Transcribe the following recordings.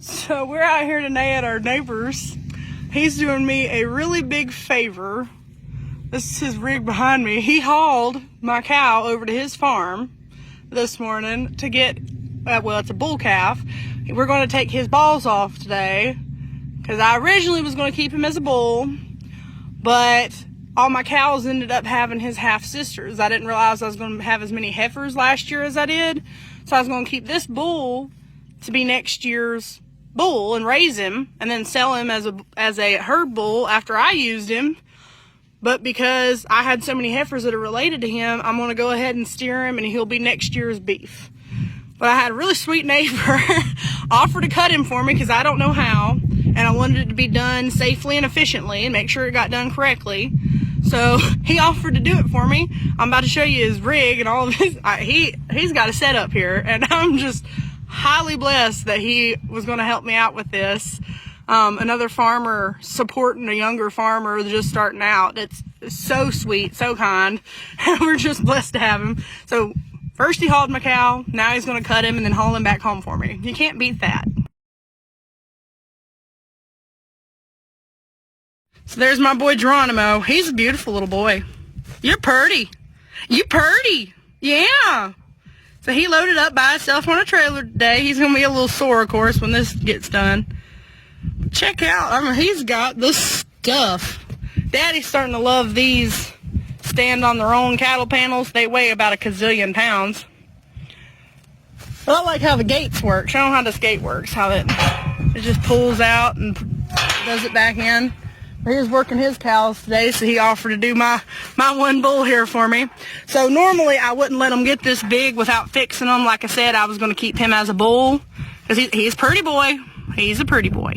So we're out here today at our neighbor's. He's doing me a really big favor. This is his rig behind me. He hauled my cow over to his farm this morning to get, well, it's a bull calf. We're going to take his balls off today because I originally was going to keep him as a bull, but all my cows ended up having his half sisters. I didn't realize I was going to have as many heifers last year as I did, so I was going to keep this bull to be next year's bull and raise him and then sell him as a herd bull after I used him. But because I had so many heifers that are related to him, I'm going to go ahead and steer him and he'll be next year's beef. But I had a really sweet neighbor offer to cut him for me because I don't know how, and I wanted it to be done safely and efficiently and make sure it got done correctly. So he offered to do it for me. I'm about to show you his rig and all of his. He's got a setup here, and I'm just highly blessed that he was going to help me out with this. Another farmer supporting a younger farmer just starting out. It's so sweet, so kind. We're just blessed to have him. So first he hauled my cow, now he's going to cut him and then haul him back home for me. You can't beat that. So there's my boy Geronimo. He's a beautiful little boy. You're purty. You purty. Yeah. So he loaded up by himself on a trailer today. He's going to be a little sore, of course, when this gets done. Check out, I mean, he's got the stuff. Daddy's starting to love these stand on their own cattle panels. They weigh about a gazillion pounds. But I like how the gates work. Show them how this gate works, how it just pulls out and does it back in. He was working his cows today, so he offered to do my one bull here for me. So normally I wouldn't let him get this big without fixing him. Like I said, I was going to keep him as a bull because he's a pretty boy. He's a pretty boy.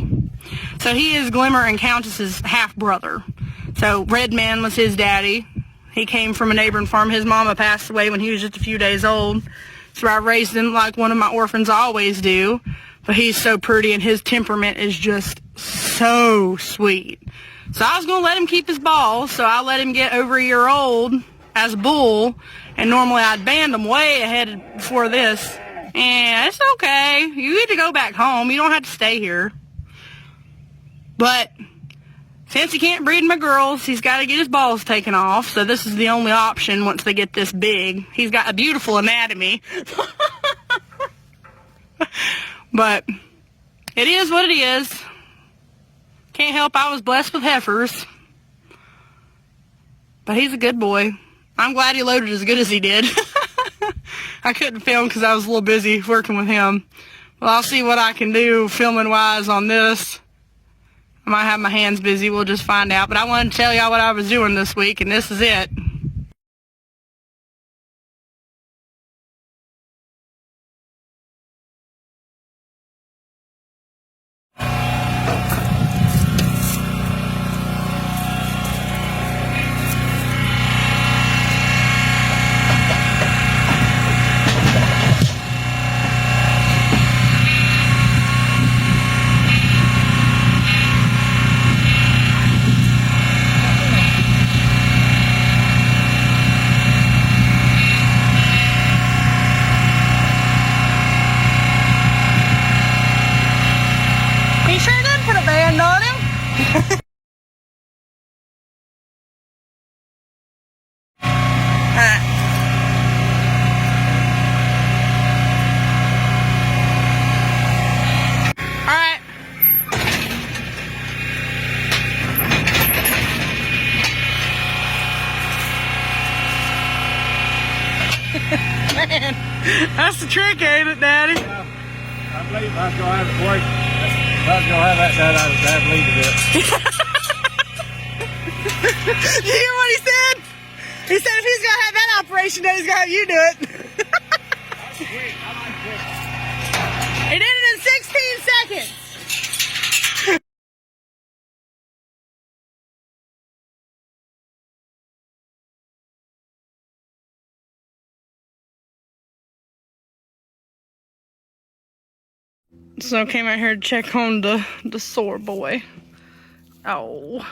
So he is Glimmer and Countess's half-brother. So Redman was his daddy. He came from a neighboring farm. His mama passed away when he was just a few days old. So I raised him like one of my orphans always do. But he's so pretty and his temperament is just so sweet. So I was going to let him keep his balls. So I let him get over a year old as a bull. And normally I'd band him way ahead before this. And it's okay. You get to go back home. You don't have to stay here. But since he can't breed my girls, he's got to get his balls taken off. So this is the only option once they get this big. He's got a beautiful anatomy. But it is what it is. Can't help I was blessed with heifers. But he's a good boy. I'm glad he loaded as good as he did. I couldn't film because I was a little busy working with him. Well, I'll see what I can do filming-wise on this. I might have my hands busy. We'll just find out. But I wanted to tell y'all what I was doing this week, and this is it. He sure did put a band on him. Alright. Man, that's the trick, ain't it, Daddy? Yeah, I believe I was going to have it work. If I was going to have that done, I would have leave it. Did you hear what he said? He said if he's going to have that operation done, he's going to have you do it. That's quick. I like quick. He did it in 16 seconds. So I came out here to check on the sore boy. Oh,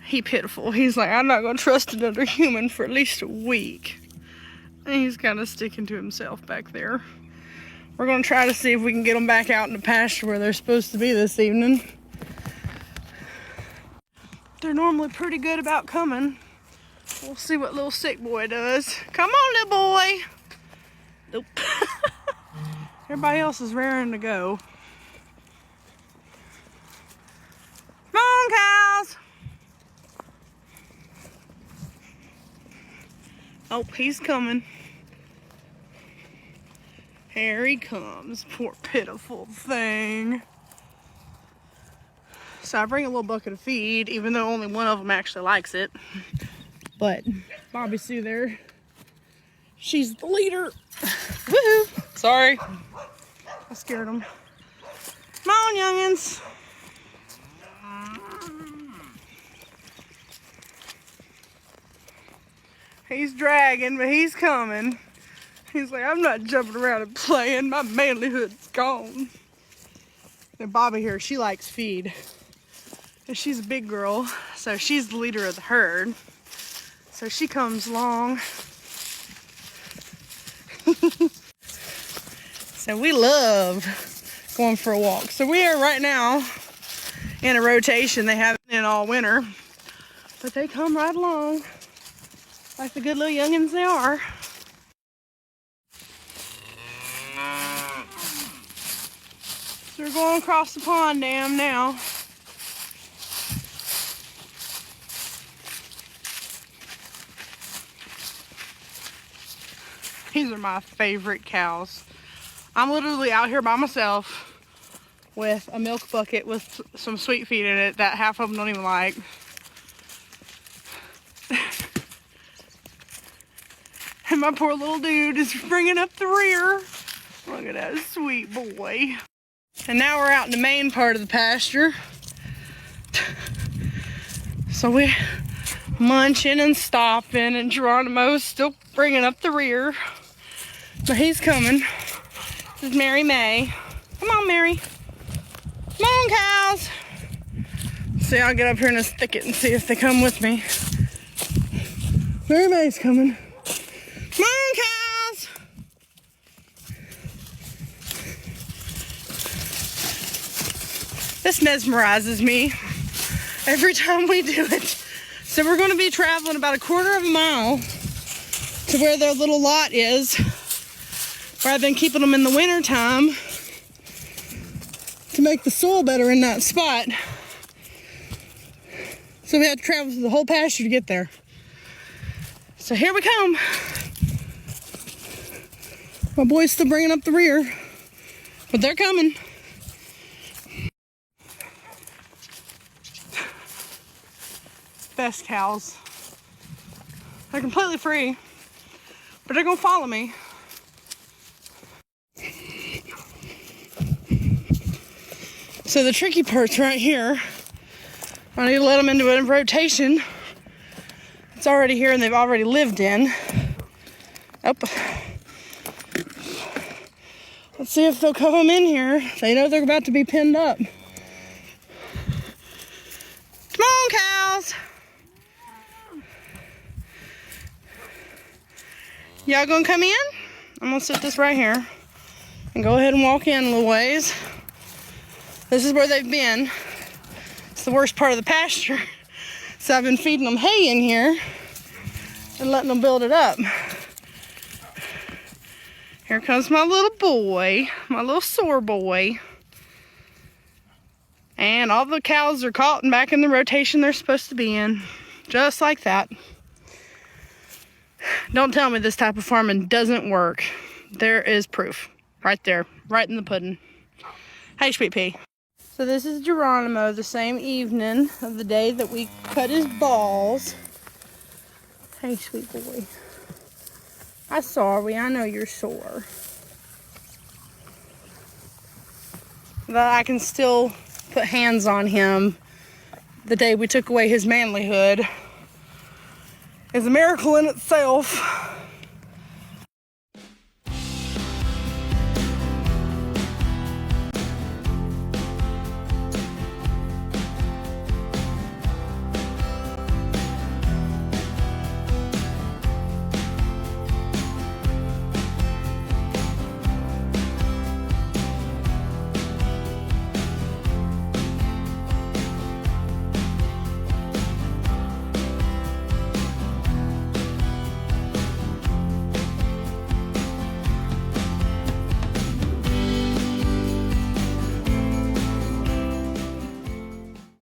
he pitiful. He's like, I'm not going to trust another human for at least a week. And he's kind of sticking to himself back there. We're going to try to see if we can get them back out in the pasture where they're supposed to be this evening. They're normally pretty good about coming. We'll see what little sick boy does. Come on, little boy. Nope. Everybody else is raring to go. Come on, cows. Oh, he's coming. Here he comes. Poor pitiful thing. So I bring a little bucket of feed, even though only one of them actually likes it. But Bobby Sue there, she's the leader. Woohoo! Sorry, I scared him. Come on, youngins. He's dragging, but he's coming. He's like, I'm not jumping around and playing. My manlyhood's gone. And Bobby here, she likes feed. And she's a big girl, so she's the leader of the herd. So she comes along. So we love going for a walk. So we are right now in a rotation. They haven't been in all winter, but they come right along like the good little youngins they are. So we're going across the pond dam now. These are my favorite cows. I'm literally out here by myself with a milk bucket with some sweet feed in it that half of them don't even like. And my poor little dude is bringing up the rear. Look at that sweet boy. And now we're out in the main part of the pasture. So we're munching and stopping, and Geronimo's still bringing up the rear. But he's coming. This is Mary May. Come on, Mary. Come on, cows. See, I'll get up here in this thicket and see if they come with me. Mary May's coming. Come on, cows. This mesmerizes me every time we do it. So we're going to be traveling about 1/4 of a mile to where their little lot is, where I've been keeping them in the winter time to make the soil better in that spot. So we had to travel through the whole pasture to get there. So here we come. My boy's still bringing up the rear, but they're coming. Best cows. They're completely free, but they're gonna follow me. So the tricky part's right here. I need to let them into a rotation. It's already here and they've already lived in. Oh. Let's see if they'll come in here. They know they're about to be pinned up. Come on, cows. Y'all gonna come in? I'm gonna sit this right here and go ahead and walk in a little ways. This is where they've been. It's the worst part of the pasture. So I've been feeding them hay in here and letting them build it up. Here comes my little boy, my little sore boy. And all the cows are caught and back in the rotation they're supposed to be in. Just like that. Don't tell me this type of farming doesn't work. There is proof. Right there. Right in the pudding. Hey, sweet pea. So this is Geronimo the same evening of the day that we cut his balls. Hey, sweet boy. I'm sorry. I know you're sore. But I can still put hands on him the day we took away his manlyhood is a miracle in itself.